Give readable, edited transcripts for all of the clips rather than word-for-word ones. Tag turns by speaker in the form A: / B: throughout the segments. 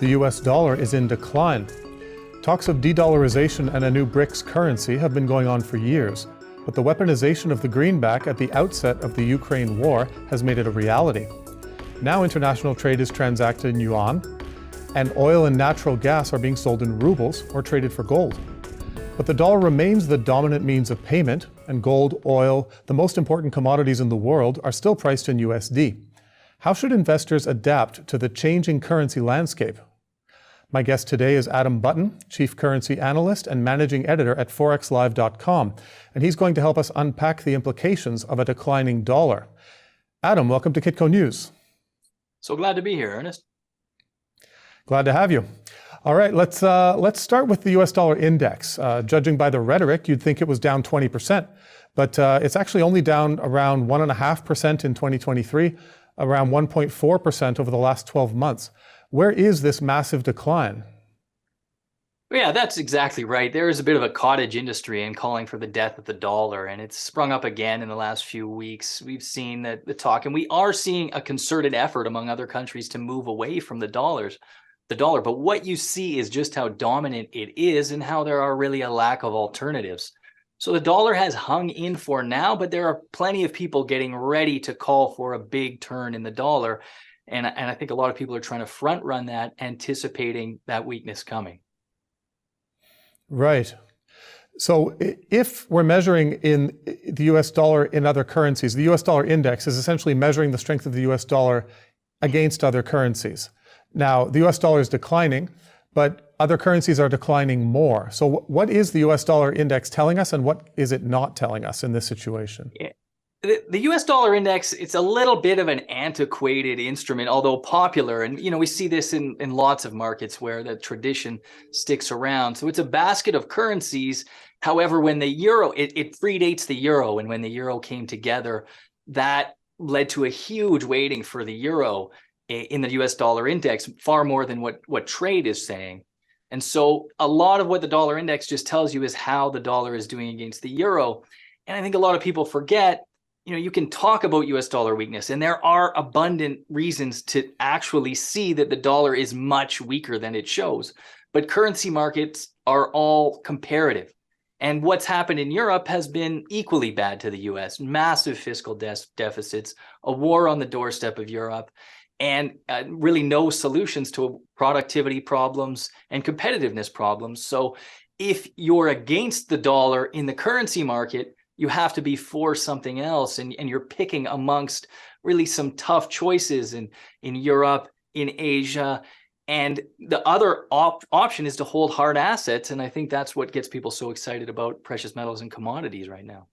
A: the US dollar is in decline. Talks of de-dollarization and a new BRICS currency have been going on for years, but the weaponization of the greenback at the outset of the Ukraine war has made it a reality. Now international trade is transacted in yuan, and oil and natural gas are being sold in rubles or traded for gold. But the dollar remains the dominant means of payment, and gold, oil, the most important commodities in the world, are still priced in USD. How should investors adapt to the changing currency landscape? My guest today is Adam Button, Chief Currency Analyst and Managing Editor at forexlive.com, and he's going to help us unpack the implications of a declining dollar. Adam, welcome to Kitco News.
B: So glad to be here, Ernest.
A: Glad to have you. All right, let's start with the US dollar index. Judging by the rhetoric, you'd think it was down 20%, but it's actually only down around 1.5% in 2023, around 1.4% over the last 12 months. Where is this massive decline?
B: Yeah, that's exactly right. There is a bit of a cottage industry in calling for the death of the dollar, and it's sprung up again in the last few weeks. We've seen the talk, and we are seeing a concerted effort among other countries to move away from the dollar. But what you see is just how dominant it is and how there are really a lack of alternatives. So the dollar has hung in for now, but there are plenty of people getting ready to call for a big turn in the dollar. And I think a lot of people are trying to front run that, anticipating that weakness coming.
A: Right. So if we're measuring in the US dollar in other currencies, the US dollar index is essentially measuring the strength of the US dollar against other currencies. Now, the US dollar is declining, but other currencies are declining more. So what is the US dollar index telling us, and what is it not telling us in this situation?
B: Yeah. The US dollar index, it's a little bit of an antiquated instrument, although popular. And, we see this in lots of markets where the tradition sticks around. So it's a basket of currencies. However, when the euro, it predates the euro. And when the euro came together, that led to a huge weighting for the euro in the US dollar index, far more than what trade is saying. And so a lot of what the dollar index just tells you is how the dollar is doing against the euro. And I think a lot of people forget, you can talk about US dollar weakness, and there are abundant reasons to actually see that the dollar is much weaker than it shows. But currency markets are all comparative. And what's happened in Europe has been equally bad to the US. Massive fiscal deficits, a war on the doorstep of Europe, and really no solutions to productivity problems and competitiveness problems. So if you're against the dollar in the currency market, you have to be for something else, and you're picking amongst really some tough choices in Europe, in Asia, and the other option is to hold hard assets, and I think that's what gets people so excited about precious metals and commodities right now.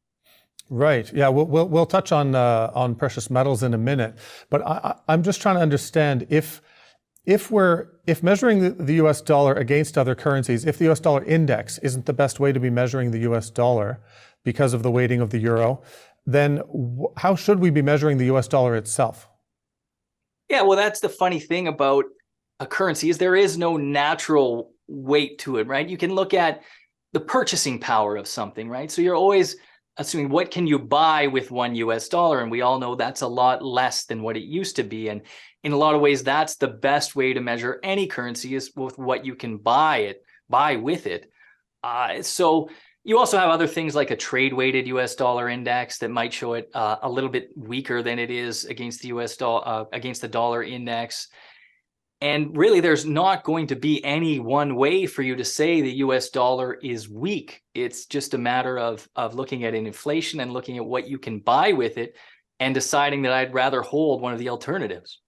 A: Right. Yeah. We'll touch on precious metals in a minute, but I'm just trying to understand if measuring the U.S. dollar against other currencies, if the U.S. dollar index isn't the best way to be measuring the U.S. dollar because of the weighting of the euro, then how should we be measuring the U.S. dollar itself?
B: Yeah, well, that's the funny thing about a currency is there is no natural weight to it, right? You can look at the purchasing power of something, right? So you're always assuming what can you buy with $1 US, and we all know that's a lot less than what it used to be. And in a lot of ways, that's the best way to measure any currency is with what you can buy with it. So you also have other things like a trade-weighted US dollar index that might show it a little bit weaker than it is against the US dollar, against the dollar index. And really, there's not going to be any one way for you to say the US dollar is weak. It's just a matter of looking at inflation and looking at what you can buy with it and deciding that I'd rather hold one of the alternatives.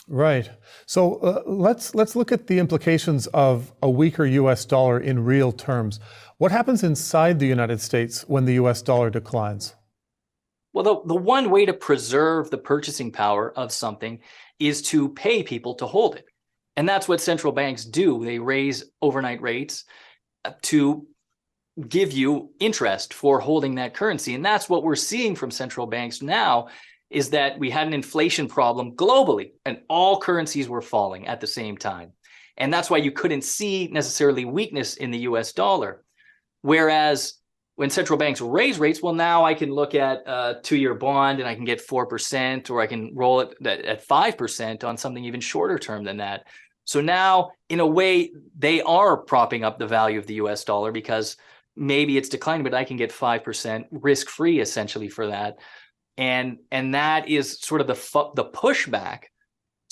A: Right. So let's look at the implications of a weaker US dollar in real terms. What happens inside the United States when the US dollar declines?
B: Well, the one way to preserve the purchasing power of something is to pay people to hold it. And that's what central banks do. They raise overnight rates to give you interest for holding that currency. And that's what we're seeing from central banks now, is that we had an inflation problem globally and all currencies were falling at the same time. And that's why you couldn't see necessarily weakness in the US dollar. Whereas when central banks raise rates, well, now I can look at a 2-year bond and I can get 4%, or I can roll it at 5% on something even shorter term than that. So now, in a way, they are propping up the value of the US dollar because maybe it's declining, but I can get 5% risk-free essentially for that. And that is sort of the pushback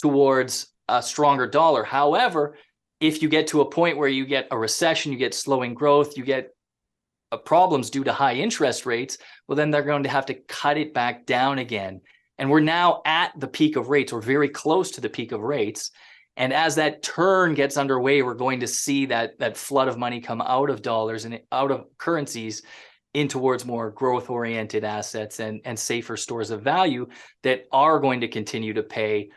B: towards a stronger dollar. However, if you get to a point where you get a recession, you get slowing growth, you get problems due to high interest rates, well, then they're going to have to cut it back down again. And we're now at the peak of rates, or very close to the peak of rates. And as that turn gets underway, we're going to see that flood of money come out of dollars and out of currencies in towards more growth-oriented assets and safer stores of value that are going to continue to pay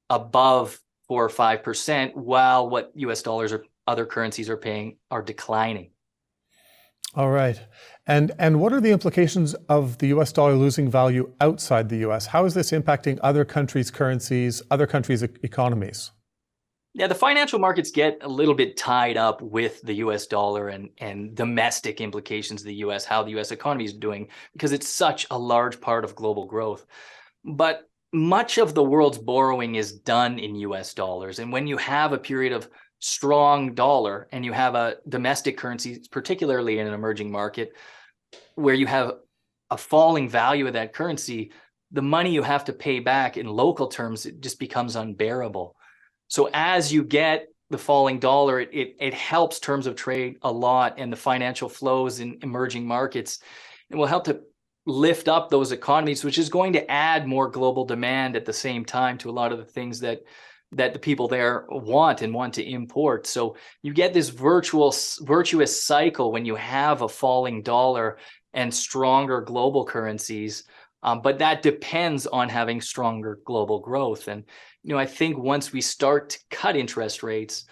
B: above 4 or 5%, while what US dollars or other currencies are paying are declining.
A: All right. And what are the implications of the US dollar losing value outside the US? How is this impacting other countries' currencies, other countries' economies?
B: Yeah, the financial markets get a little bit tied up with the US dollar and domestic implications of the US, how the US economy is doing, because it's such a large part of global growth. But much of the world's borrowing is done in US dollars. And when you have a period of strong dollar and you have a domestic currency, particularly in an emerging market, where you have a falling value of that currency, the money you have to pay back in local terms, it just becomes unbearable. So as you get the falling dollar, it helps terms of trade a lot, and the financial flows in emerging markets. It will help to lift up those economies, which is going to add more global demand at the same time to a lot of the things that the people there want to import. So you get this virtuous cycle when you have a falling dollar and stronger global currencies. But that depends on having stronger global growth. And I think once we start to cut interest rates,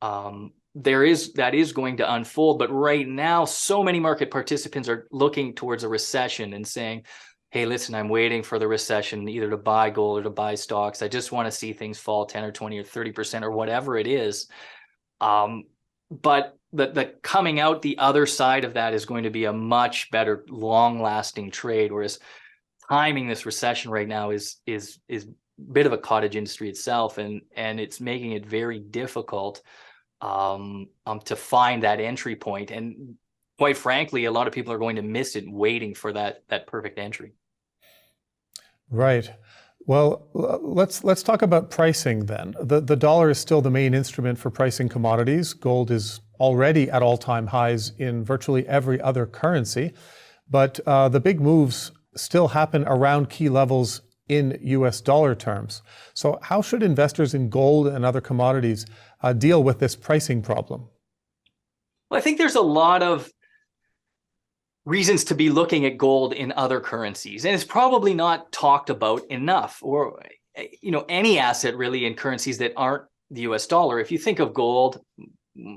B: that is going to unfold. But right now, so many market participants are looking towards a recession and saying, hey, listen, I'm waiting for the recession either to buy gold or to buy stocks. I just want to see things fall 10 or 20 or 30% or whatever it is. But the coming out the other side of that is going to be a much better long-lasting trade, whereas timing this recession right now is a bit of a cottage industry itself, and it's making it very difficult to find that entry point. And quite frankly, a lot of people are going to miss it waiting for that perfect entry.
A: Right. Well, let's talk about pricing then. The dollar is still the main instrument for pricing commodities. Gold is already at all-time highs in virtually every other currency, but the big moves still happen around key levels in US dollar terms. So how should investors in gold and other commodities deal with this pricing problem?
B: Well, I think there's a lot of reasons to be looking at gold in other currencies, and it's probably not talked about enough, or any asset really in currencies that aren't the US dollar. If you think of gold,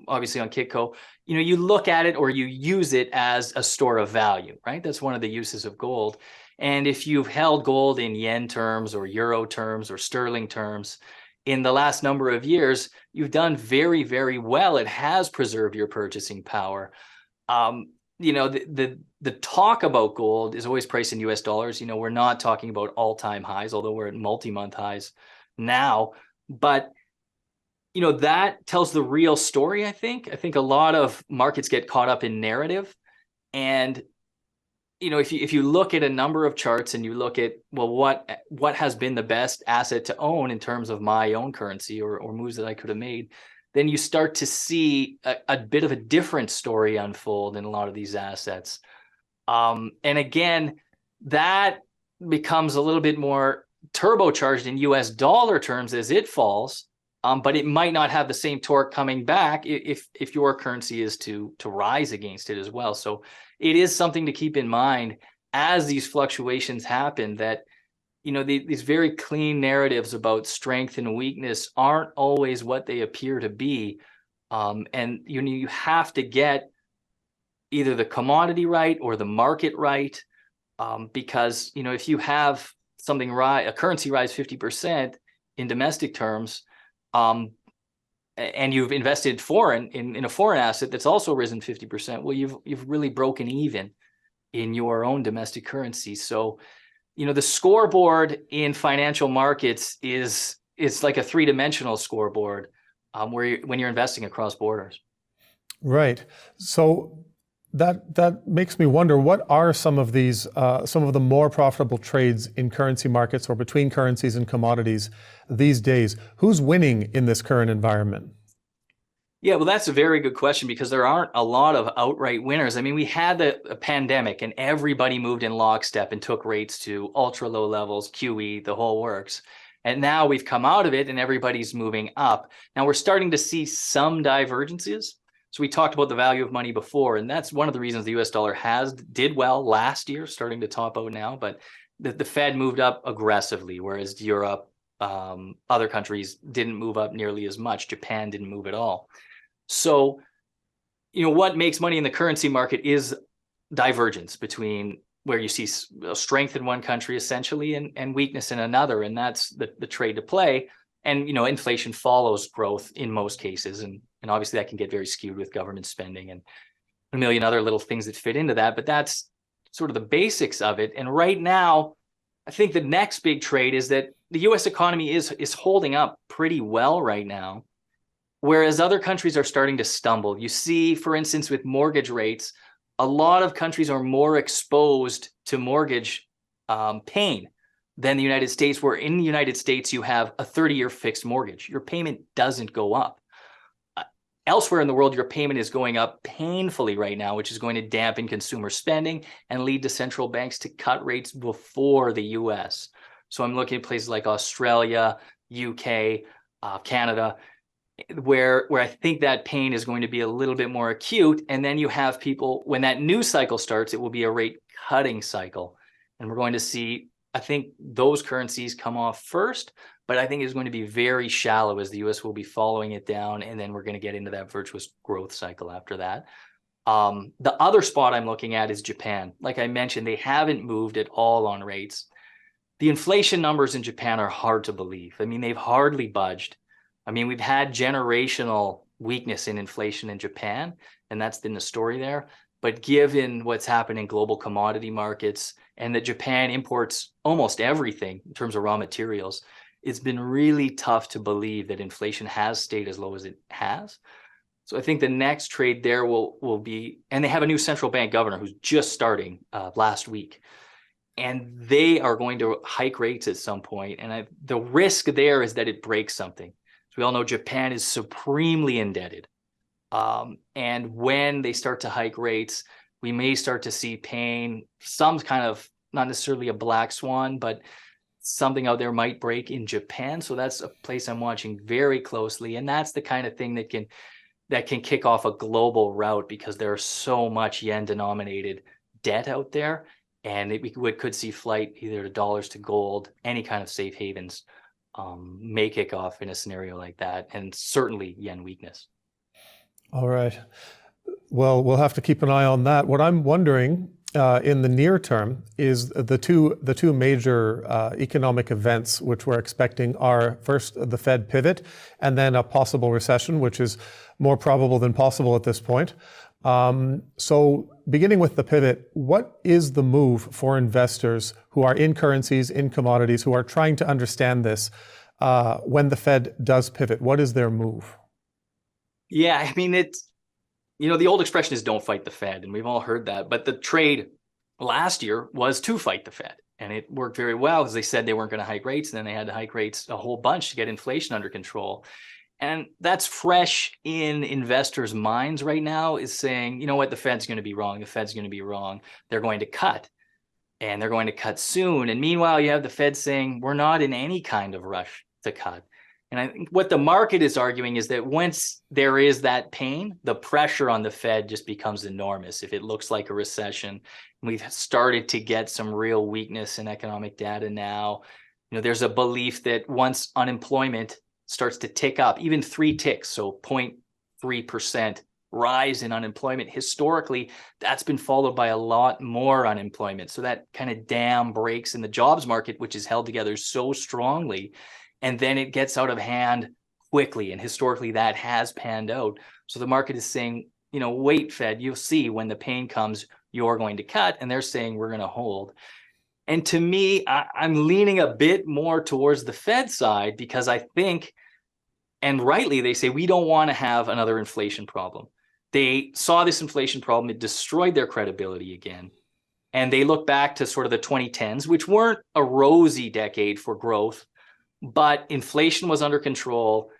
B: obviously on Kitco, you look at it or you use it as a store of value, right? That's one of the uses of gold. And if you've held gold in yen terms or euro terms or sterling terms in the last number of years, you've done very, very well. It has preserved your purchasing power. The talk about gold is always priced in US dollars. We're not talking about all-time highs, although we're at multi-month highs now. But that tells the real story, I think. I think a lot of markets get caught up in narrative. And if you look at a number of charts and you look at, well, what has been the best asset to own in terms of my own currency or moves that I could have made, then you start to see a bit of a different story unfold in a lot of these assets. And again, that becomes a little bit more turbocharged in US dollar terms as it falls, but it might not have the same torque coming back if your currency is to rise against it as well. So it is something to keep in mind as these fluctuations happen, that these very clean narratives about strength and weakness aren't always what they appear to be. And you have to get either the commodity right or the market right, because if you have something a currency rise 50% in domestic terms, and you've invested in a foreign asset that's also risen 50%, well, you've really broken even in your own domestic currency. So the scoreboard in financial markets is like a three-dimensional scoreboard.
A: when
B: you're investing across borders.
A: Right. So that makes me wonder, what are some of the more profitable trades in currency markets or between currencies and commodities these days? Who's winning in this current environment?
B: Yeah, well, that's a very good question, because there aren't a lot of outright winners. I mean, we had a pandemic and everybody moved in lockstep and took rates to ultra low levels, QE, the whole works. And now we've come out of it and everybody's moving up. Now we're starting to see some divergences. So we talked about the value of money before, and that's one of the reasons the US dollar did well last year, starting to top out now. But the Fed moved up aggressively, whereas Europe, other countries didn't move up nearly as much. Japan didn't move at all. So, what makes money in the currency market is divergence between where you see strength in one country essentially and weakness in another. And that's the trade to play. And, inflation follows growth in most cases. And obviously that can get very skewed with government spending and a million other little things that fit into that. But that's sort of the basics of it. And right now, I think the next big trade is that the US economy is holding up pretty well right now, whereas other countries are starting to stumble. You see, for instance, with mortgage rates, a lot of countries are more exposed to mortgage pain than the United States, where in the United States, you have a 30-year fixed mortgage. Your payment doesn't go up. Elsewhere in the world, your payment is going up painfully right now, which is going to dampen consumer spending and lead to central banks to cut rates before the US. So I'm looking at places like Australia, UK, Canada, where I think that pain is going to be a little bit more acute. And then you have people, when that new cycle starts, it will be a rate cutting cycle. And we're going to see, I think, those currencies come off first, but I think it's going to be very shallow as the US will be following it down. And then we're going to get into that virtuous growth cycle after that. The other spot I'm looking at is Japan. Like I mentioned, they haven't moved at all on rates. The inflation numbers in Japan are hard to believe. I mean, they've hardly budged. I mean, we've had generational weakness in inflation in Japan, and that's been the story there. But given what's happened in global commodity markets and that Japan imports almost everything in terms of raw materials, it's been really tough to believe that inflation has stayed as low as it has. So I think the next trade there will be, and they have a new central bank governor who's just starting last week. And they are going to hike rates at some point. And the risk there is that it breaks something. So we all know Japan is supremely indebted. And when they start to hike rates, we may start to see pain, some kind of, not necessarily a black swan, but something out there might break in Japan. So that's a place I'm watching very closely. And that's the kind of thing that can kick off a global rout, because there's so much yen denominated debt out there. And we could see flight either to dollars to gold, any kind of safe havens may kick off in a scenario like that, and certainly yen weakness.
A: All right. Well, we'll have to keep an eye on that. What I'm wondering in the near term is the two major economic events which we're expecting are, first, the Fed pivot, and then a possible recession, which is more probable than possible at this point. So beginning with the pivot, what is the move for investors who are in currencies, in commodities, who are trying to understand this when the Fed does pivot? What is their move?
B: Yeah, I mean, it's, the old expression is don't fight the Fed, and we've all heard that. But the trade last year was to fight the Fed, and it worked very well because they said they weren't going to hike rates, and then they had to hike rates a whole bunch to get inflation under control. And that's fresh in investors' minds right now, is saying, you know what, the Fed's going to be wrong. The Fed's going to be wrong. They're going to cut, and they're going to cut soon. And meanwhile, you have the Fed saying, we're not in any kind of rush to cut. And I think what the market is arguing is that once there is that pain, the pressure on the Fed just becomes enormous. If it looks like a recession, we've started to get some real weakness in economic data now. There's a belief that once unemployment starts to tick up, even 3 ticks, so 0.3% rise in unemployment, historically, that's been followed by a lot more unemployment. So that kind of dam breaks in the jobs market, which is held together so strongly. And then it gets out of hand quickly. And historically, that has panned out. So the market is saying, wait, Fed, you'll see when the pain comes, you're going to cut. And they're saying we're going to hold. And to me, I'm leaning a bit more towards the Fed side, because I think And rightly, they say, we don't want to have another inflation problem. They saw this inflation problem, it destroyed their credibility again. And they look back to sort of the 2010s, which weren't a rosy decade for growth, but inflation was under control.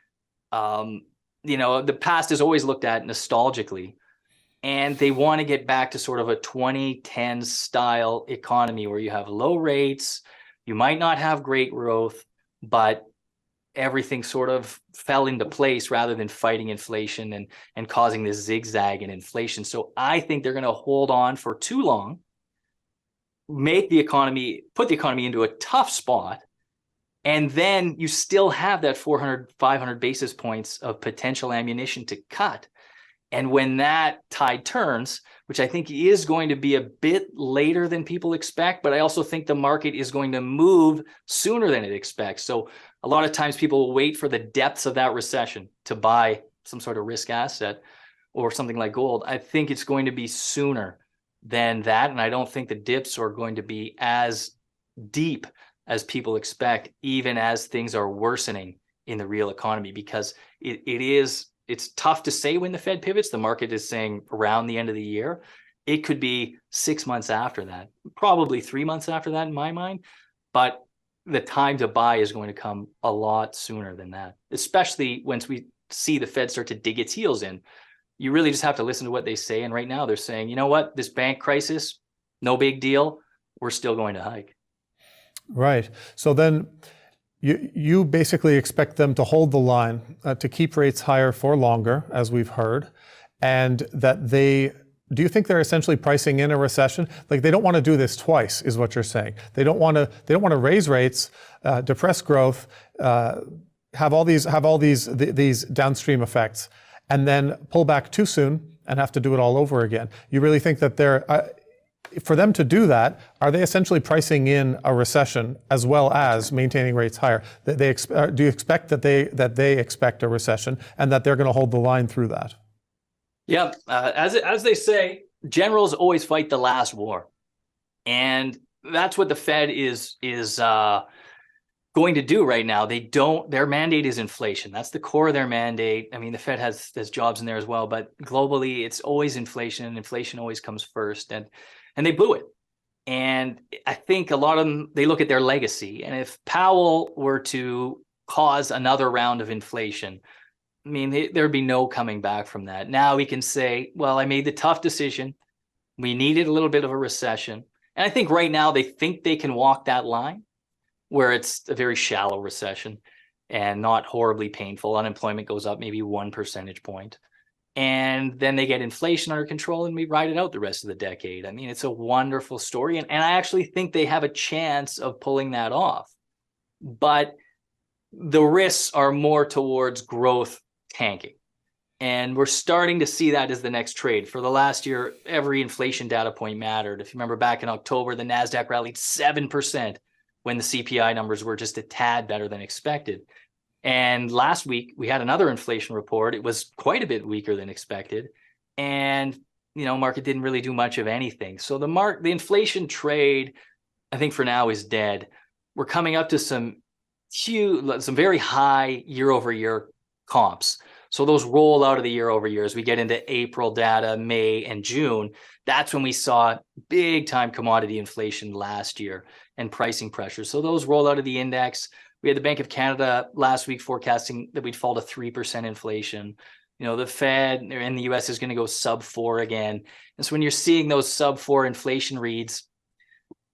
B: The past is always looked at nostalgically, and they want to get back to sort of a 2010 style economy where you have low rates, you might not have great growth, but everything sort of fell into place rather than fighting inflation and causing this zigzag in inflation. So I think they're going to hold on for too long, put the economy into a tough spot, and then you still have that 400, 500 basis points of potential ammunition to cut. And when that tide turns, which I think is going to be a bit later than people expect, but I also think the market is going to move sooner than it expects. So a lot of times people will wait for the depths of that recession to buy some sort of risk asset or something like gold. I think it's going to be sooner than that. And I don't think the dips are going to be as deep as people expect, even as things are worsening in the real economy, because it's tough to say when the Fed pivots. The market is saying around the end of the year. It could be 6 months after that, probably 3 months after that in my mind. But the time to buy is going to come a lot sooner than that, especially once we see the Fed start to dig its heels in. You really just have to listen to what they say. And right now they're saying, you know what, this bank crisis, no big deal. We're still going to hike.
A: Right. So then you basically expect them to hold the line, to keep rates higher for longer, as we've heard, and that do you think they're essentially pricing in a recession? Like, they don't want to do this twice, is what you're saying. They don't want to raise rates, depress growth, have all these downstream effects, and then pull back too soon and have to do it all over again. You really think that for them to do that, are they essentially pricing in a recession as well as maintaining rates higher? Do you expect that they expect a recession and that they're going to hold the line through that?
B: Yeah, as they say, generals always fight the last war, and that's what the Fed is going to do right now. Their mandate is inflation. That's the core of their mandate. I mean, the Fed has jobs in there as well, but globally, it's always inflation, and inflation always comes first. And they blew it. And I think a lot of them, they look at their legacy. And if Powell were to cause another round of inflation, I mean, there'd be no coming back from that. Now we can say, well, I made the tough decision. We needed a little bit of a recession. And I think right now they think they can walk that line where it's a very shallow recession and not horribly painful. Unemployment goes up maybe 1 percentage point. And then they get inflation under control and we ride it out the rest of the decade. I mean, it's a wonderful story. And I actually think they have a chance of pulling that off. But the risks are more towards growth tanking. And we're starting to see that as the next trade. For the last year, every inflation data point mattered. If you remember back in October, the NASDAQ rallied 7% when the CPI numbers were just a tad better than expected. And last week, we had another inflation report. It was quite a bit weaker than expected. And, market didn't really do much of anything. So the inflation trade, I think for now, is dead. We're coming up to some very high year-over-year comps. So those roll out of the year-over-year as we get into April data, May, and June. That's when we saw big-time commodity inflation last year and pricing pressure. So those roll out of the index. We had the Bank of Canada last week forecasting that we'd fall to 3% inflation. The Fed in the US is going to go sub 4 again. And so when you're seeing those sub 4 inflation reads,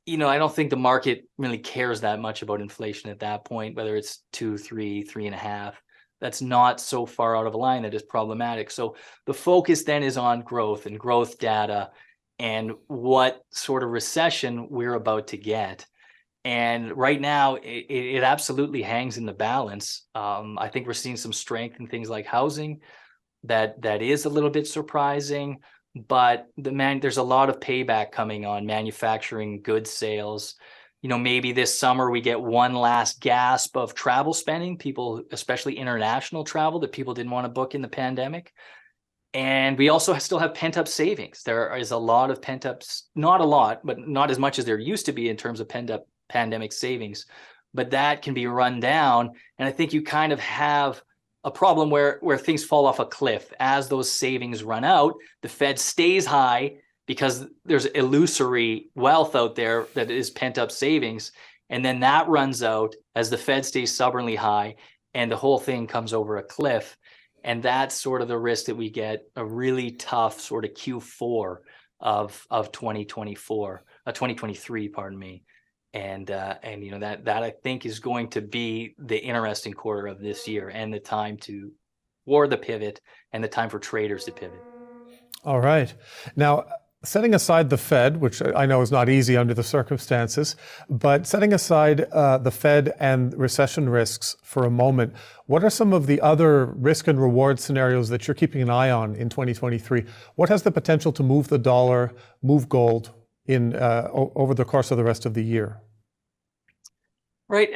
B: I don't think the market really cares that much about inflation at that point, whether it's 2, 3, 3.5. That's not so far out of line that is problematic. So the focus then is on growth and growth data and what sort of recession we're about to get. And right now, it absolutely hangs in the balance. I think we're seeing some strength in things like housing. That is a little bit surprising, but there's a lot of payback coming on manufacturing goods sales. Maybe this summer we get one last gasp of travel spending, people, especially international travel that people didn't want to book in the pandemic. And we also still have pent-up savings. There is a lot of pent-up, not a lot, but not as much as there used to be in terms of pent-up pandemic savings, but that can be run down. And I think you kind of have a problem where things fall off a cliff. As those savings run out, the Fed stays high because there's illusory wealth out there that is pent up savings. And then that runs out as the Fed stays stubbornly high and the whole thing comes over a cliff. And that's sort of the risk that we get a really tough sort of Q4 of 2023, pardon me. And you know, that I think is going to be the interesting quarter of this year, and the time for the pivot, and the time for traders to pivot.
A: All right. Now, setting aside the Fed, which I know is not easy under the circumstances, but setting aside the Fed and recession risks for a moment, what are some of the other risk and reward scenarios that you're keeping an eye on in 2023? What has the potential to move the dollar, move gold in over the course of the rest of the year?
B: Right.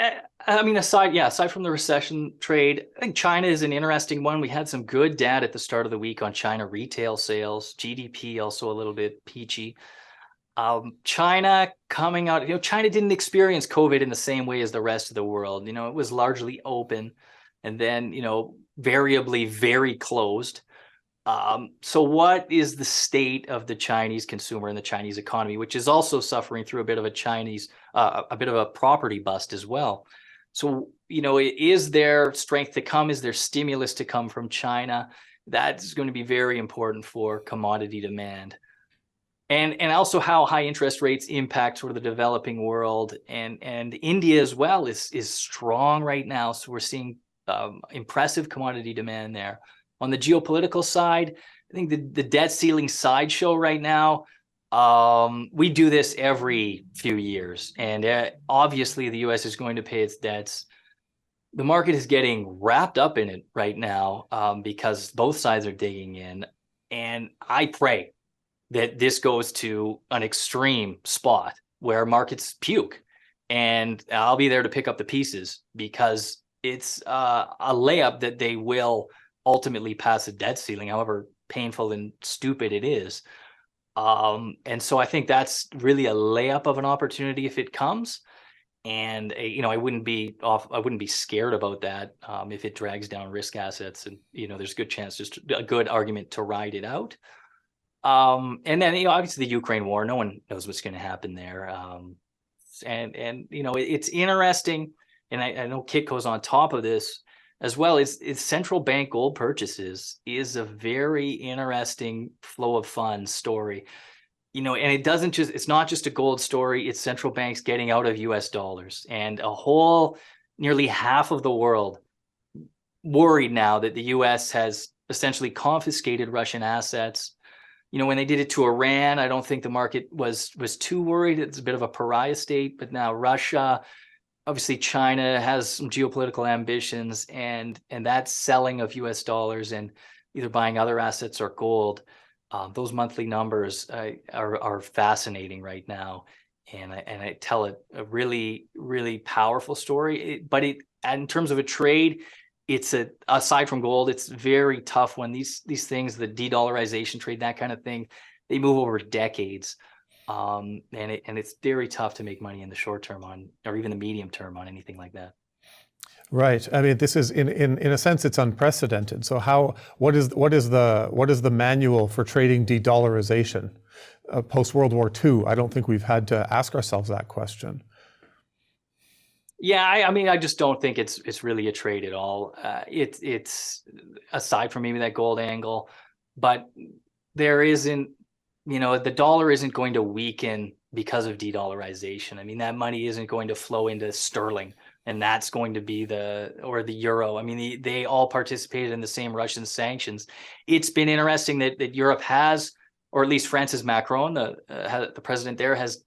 B: I mean, aside from the recession trade, I think China is an interesting one. We had some good data at the start of the week on China retail sales, GDP also a little bit peachy. China coming out, you know, China didn't experience COVID in the same way as the rest of the world. You know, it was largely open and then, you know, variably very closed. So what is the state of the Chinese consumer and the Chinese economy, which is also suffering through a bit of a property bust as well? So, you know, is there strength to come? Is there stimulus to come from China? That's going to be very important for commodity demand. And also how high interest rates impact sort of the developing world, and India as well is strong right now. So we're seeing impressive commodity demand there. On the geopolitical side, I think the debt ceiling sideshow right now, we do this every few years. And obviously, the U.S. is going to pay its debts. The market is getting wrapped up in it right now because both sides are digging in. And I pray that this goes to an extreme spot where markets puke. And I'll be there to pick up the pieces, because it's a layup that they will ultimately pass a debt ceiling, however painful and stupid it is. And so I think that's really a layup of an opportunity if it comes. And you know, I wouldn't be scared about that if it drags down risk assets, and you know, there's a good chance, just a good argument to ride it out. And then, you know, obviously the Ukraine war, no one knows what's going to happen there. And you know, it's interesting, and I know Kitco's on top of this as well. Is central bank gold purchases is a very interesting flow of funds story. You know, and it's not just a gold story, it's central banks getting out of US dollars, and nearly half of the world worried now that the US has essentially confiscated Russian assets. You know, when they did it to Iran, I don't think the market was too worried. It's a bit of a pariah state, but now Russia, obviously China has some geopolitical ambitions, and that selling of US dollars and either buying other assets or gold, those monthly numbers are fascinating right now. And I tell a really, really powerful story. But in terms of a trade, aside from gold, it's very tough when these things, the de-dollarization trade, that kind of thing, they move over decades. And it's very tough to make money in the short term or even the medium term on anything like that.
A: Right. I mean, this is in a sense, it's unprecedented. So what is the manual for trading de-dollarization post World War II? I don't think we've had to ask ourselves that question.
B: Yeah, I mean, I just don't think it's really a trade at all. It's aside from maybe that gold angle, but there isn't, you know, the dollar isn't going to weaken because of de-dollarization. I mean, that money isn't going to flow into sterling, and that's going to be the euro. I mean, they all participated in the same Russian sanctions. It's been interesting that Europe has, or at least Francis Macron, the president there, has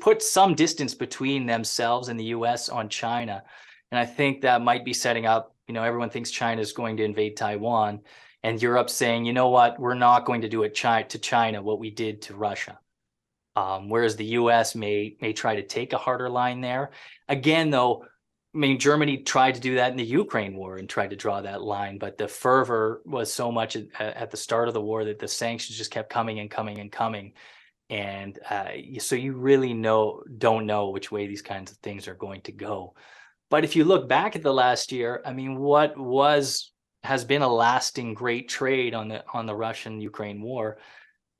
B: put some distance between themselves and the US on China. And I think that might be setting up, you know, everyone thinks China is going to invade Taiwan, and Europe's saying, you know what, we're not going to do it to China what we did to Russia. Whereas the US may try to take a harder line there. Again, though, I mean, Germany tried to do that in the Ukraine war and tried to draw that line, but the fervor was so much at the start of the war that the sanctions just kept coming and coming and coming. And so you really don't know which way these kinds of things are going to go. But if you look back at the last year, I mean, what was has been a lasting great trade on the Russian-Ukraine war.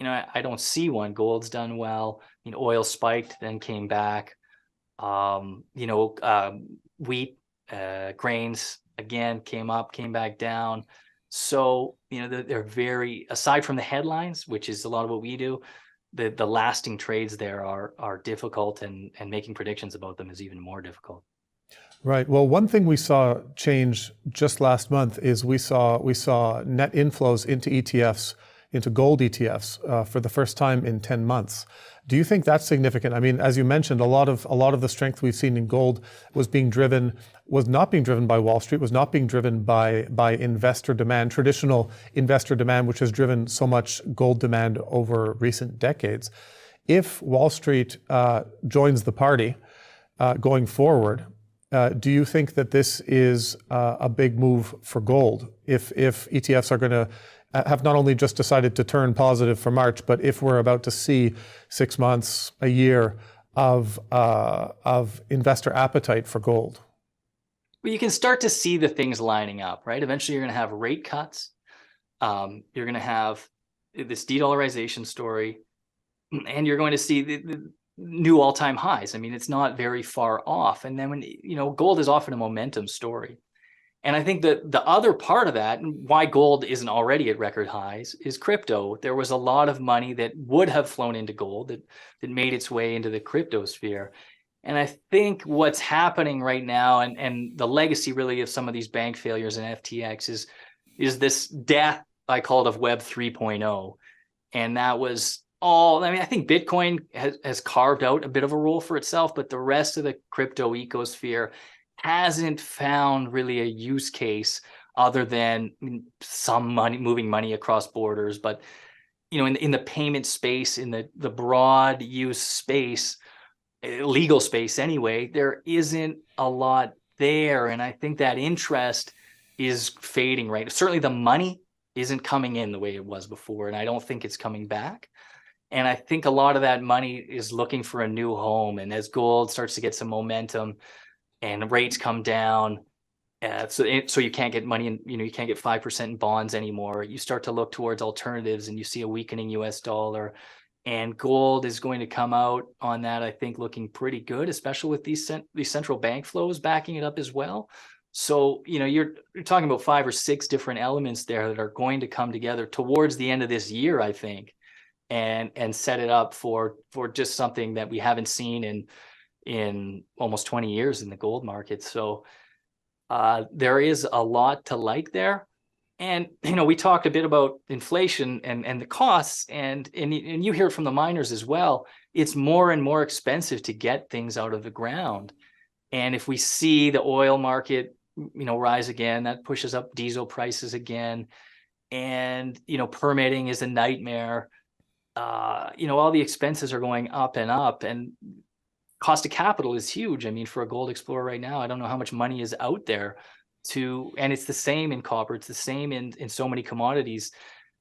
B: I don't see one. Gold's done well. Oil spiked, then came back. Wheat, grains again came up, came back down. So they're very, aside from the headlines, which is a lot of what we do, the lasting trades there are difficult, and making predictions about them is even more difficult.
A: Right. Well, one thing we saw change just last month is we saw net inflows into ETFs, into gold ETFs, for the first time in 10 months. Do you think that's significant? I mean, as you mentioned, a lot of the strength we've seen in gold was not being driven by Wall Street, was not being driven by investor demand, traditional investor demand, which has driven so much gold demand over recent decades. If Wall Street joins the party going forward, do you think that this is a big move for gold? If ETFs are going to have not only just decided to turn positive for March, but if we're about to see 6 months, a year of investor appetite for gold?
B: Well, you can start to see the things lining up, right? Eventually, you're going to have rate cuts. You're going to have this de-dollarization story, and you're going to see the new all-time highs. I mean, it's not very far off. And then when gold is often a momentum story. And I think that the other part of that, and why gold isn't already at record highs, is crypto. There was a lot of money that would have flown into gold that made its way into the crypto sphere. And I think what's happening right now, and the legacy really of some of these bank failures in FTX is this death, I call it, of Web 3.0. And that was all, I mean, I think Bitcoin has carved out a bit of a role for itself, but the rest of the crypto ecosphere hasn't found really a use case other than some moving money across borders. But in the payment space, in the broad use space, legal space anyway, there isn't a lot there. And I think that interest is fading, right? Certainly the money isn't coming in the way it was before, and I don't think it's coming back. And I think a lot of that money is looking for a new home. And as gold starts to get some momentum and rates come down, so you can't get money in, you can't get 5% in bonds anymore, you start to look towards alternatives, and you see a weakening US dollar. And gold is going to come out on that, I think, looking pretty good, especially with these central bank flows backing it up as well. So, you're talking about 5 or 6 different elements there that are going to come together towards the end of this year, I think, and set it up for just something that we haven't seen in almost 20 years in the gold market. So there is a lot to like there. And we talked a bit about inflation and the costs, and you hear it from the miners as well. It's more and more expensive to get things out of the ground. And if we see the oil market rise again, that pushes up diesel prices again. And permitting is a nightmare. All the expenses are going up and up, and cost of capital is huge. I mean, for a gold explorer right now, I don't know how much money is out there and it's the same in copper. It's the same in so many commodities.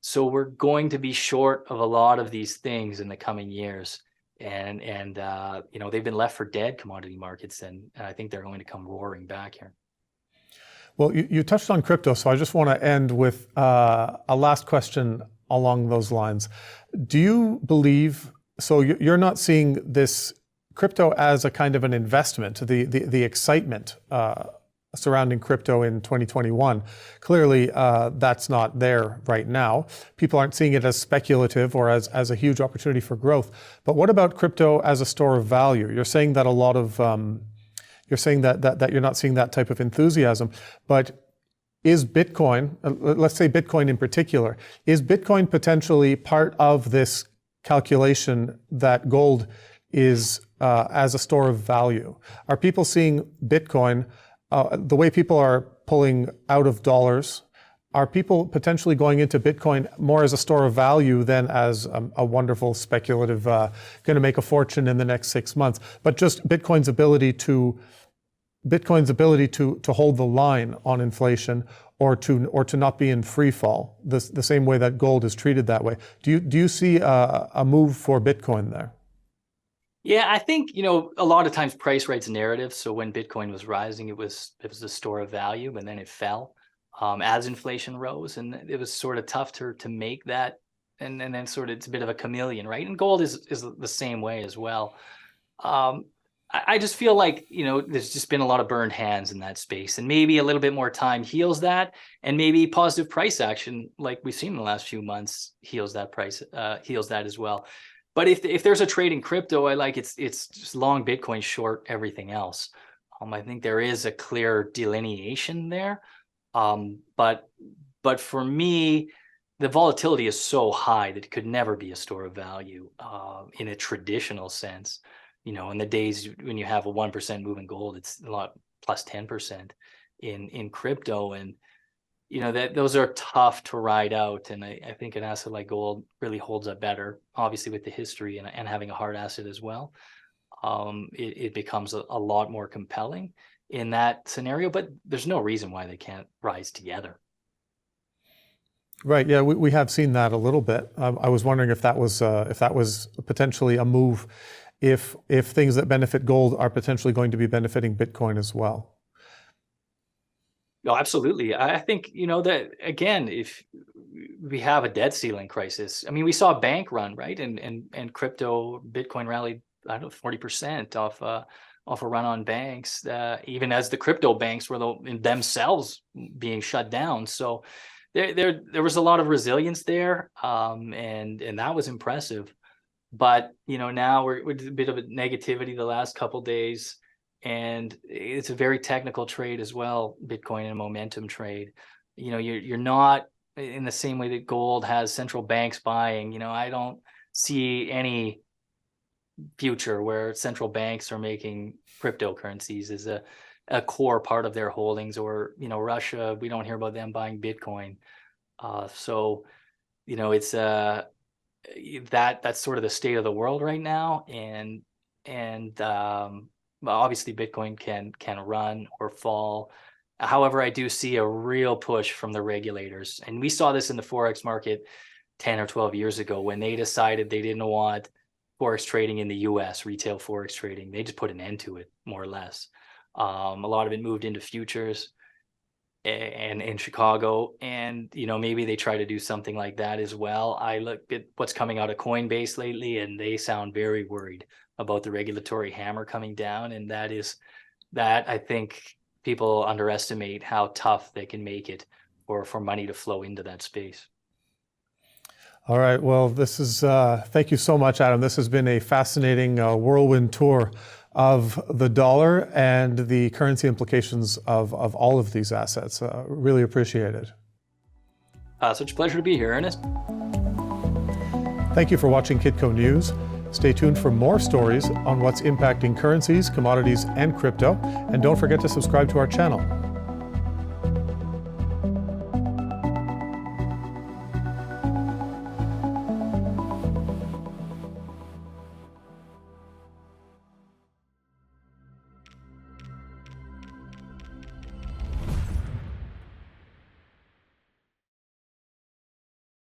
B: So we're going to be short of a lot of these things in the coming years. And they've been left for dead, commodity markets, and I think they're going to come roaring back here.
A: Well, you touched on crypto, so I just want to end with a last question along those lines. Do you believe, so you're not seeing this crypto as a kind of an investment, the excitement surrounding crypto in 2021, clearly that's not there right now. People aren't seeing it as speculative or as a huge opportunity for growth. But what about crypto as a store of value? You're saying that a lot of, you're saying that you're not seeing that type of enthusiasm, but is Bitcoin, let's say Bitcoin in particular, is Bitcoin potentially part of this calculation that gold is as a store of value? Are people seeing Bitcoin, the way people are pulling out of dollars, are people potentially going into Bitcoin more as a store of value than as a wonderful speculative, going to make a fortune in the next 6 months, but just Bitcoin's ability to hold the line on inflation, or to not be in free fall, the same way that gold is treated that way? Do you see a move for Bitcoin there?
B: Yeah, I think a lot of times price writes narrative. So when Bitcoin was rising, it was a store of value, and then it fell. as inflation rose, and it was sort of tough to make that. And then sort of it's a bit of a chameleon, right? And gold is the same way as well. I just feel like, there's just been a lot of burned hands in that space, and maybe a little bit more time heals that, and maybe positive price action like we've seen in the last few months heals that as well. But if there's a trade in crypto, it's just long Bitcoin, short everything else. I think there is a clear delineation there. But for me, the volatility is so high that it could never be a store of value in a traditional sense. In the days when you have a 1% move in gold, it's a lot plus 10% in crypto. And, that those are tough to ride out. And I think an asset like gold really holds up better, obviously with the history and having a hard asset as well. It becomes a lot more compelling in that scenario, but there's no reason why they can't rise together.
A: Right. Yeah, we have seen that a little bit. I was wondering if that was potentially a move, if things that benefit gold are potentially going to be benefiting Bitcoin as well.
B: No, absolutely. I think that again, if we have a debt ceiling crisis, I mean, we saw a bank run, right, and crypto Bitcoin rallied, I don't know, 40% off a run on banks, even as the crypto banks were themselves being shut down. So there was a lot of resilience there, and that was impressive. But now we're a bit of a negativity the last couple days, and it's a very technical trade as well, Bitcoin, and a momentum trade. You're not in the same way that gold has central banks buying. I don't see any future where central banks are making cryptocurrencies as a core part of their holdings, or Russia, we don't hear about them buying Bitcoin. So it's that's sort of the state of the world right now, and obviously Bitcoin can run or fall. However, I do see a real push from the regulators, and we saw this in the forex market 10 or 12 years ago when they decided they didn't want forex trading in the US, retail forex trading. They just put an end to it, more or less. A lot of it moved into futures and in Chicago, and maybe they try to do something like that as well. I look at what's coming out of Coinbase lately, and they sound very worried about the regulatory hammer coming down, and that I think people underestimate how tough they can make it for money to flow into that space.
A: All right. Well, this is thank you so much, Adam. This has been a fascinating whirlwind tour of the dollar and the currency implications of all of these assets. Really appreciate it.
B: Such a pleasure to be here, Ernest.
A: Thank you for watching Kitco News. Stay tuned for more stories on what's impacting currencies, commodities, and crypto. And don't forget to subscribe to our channel.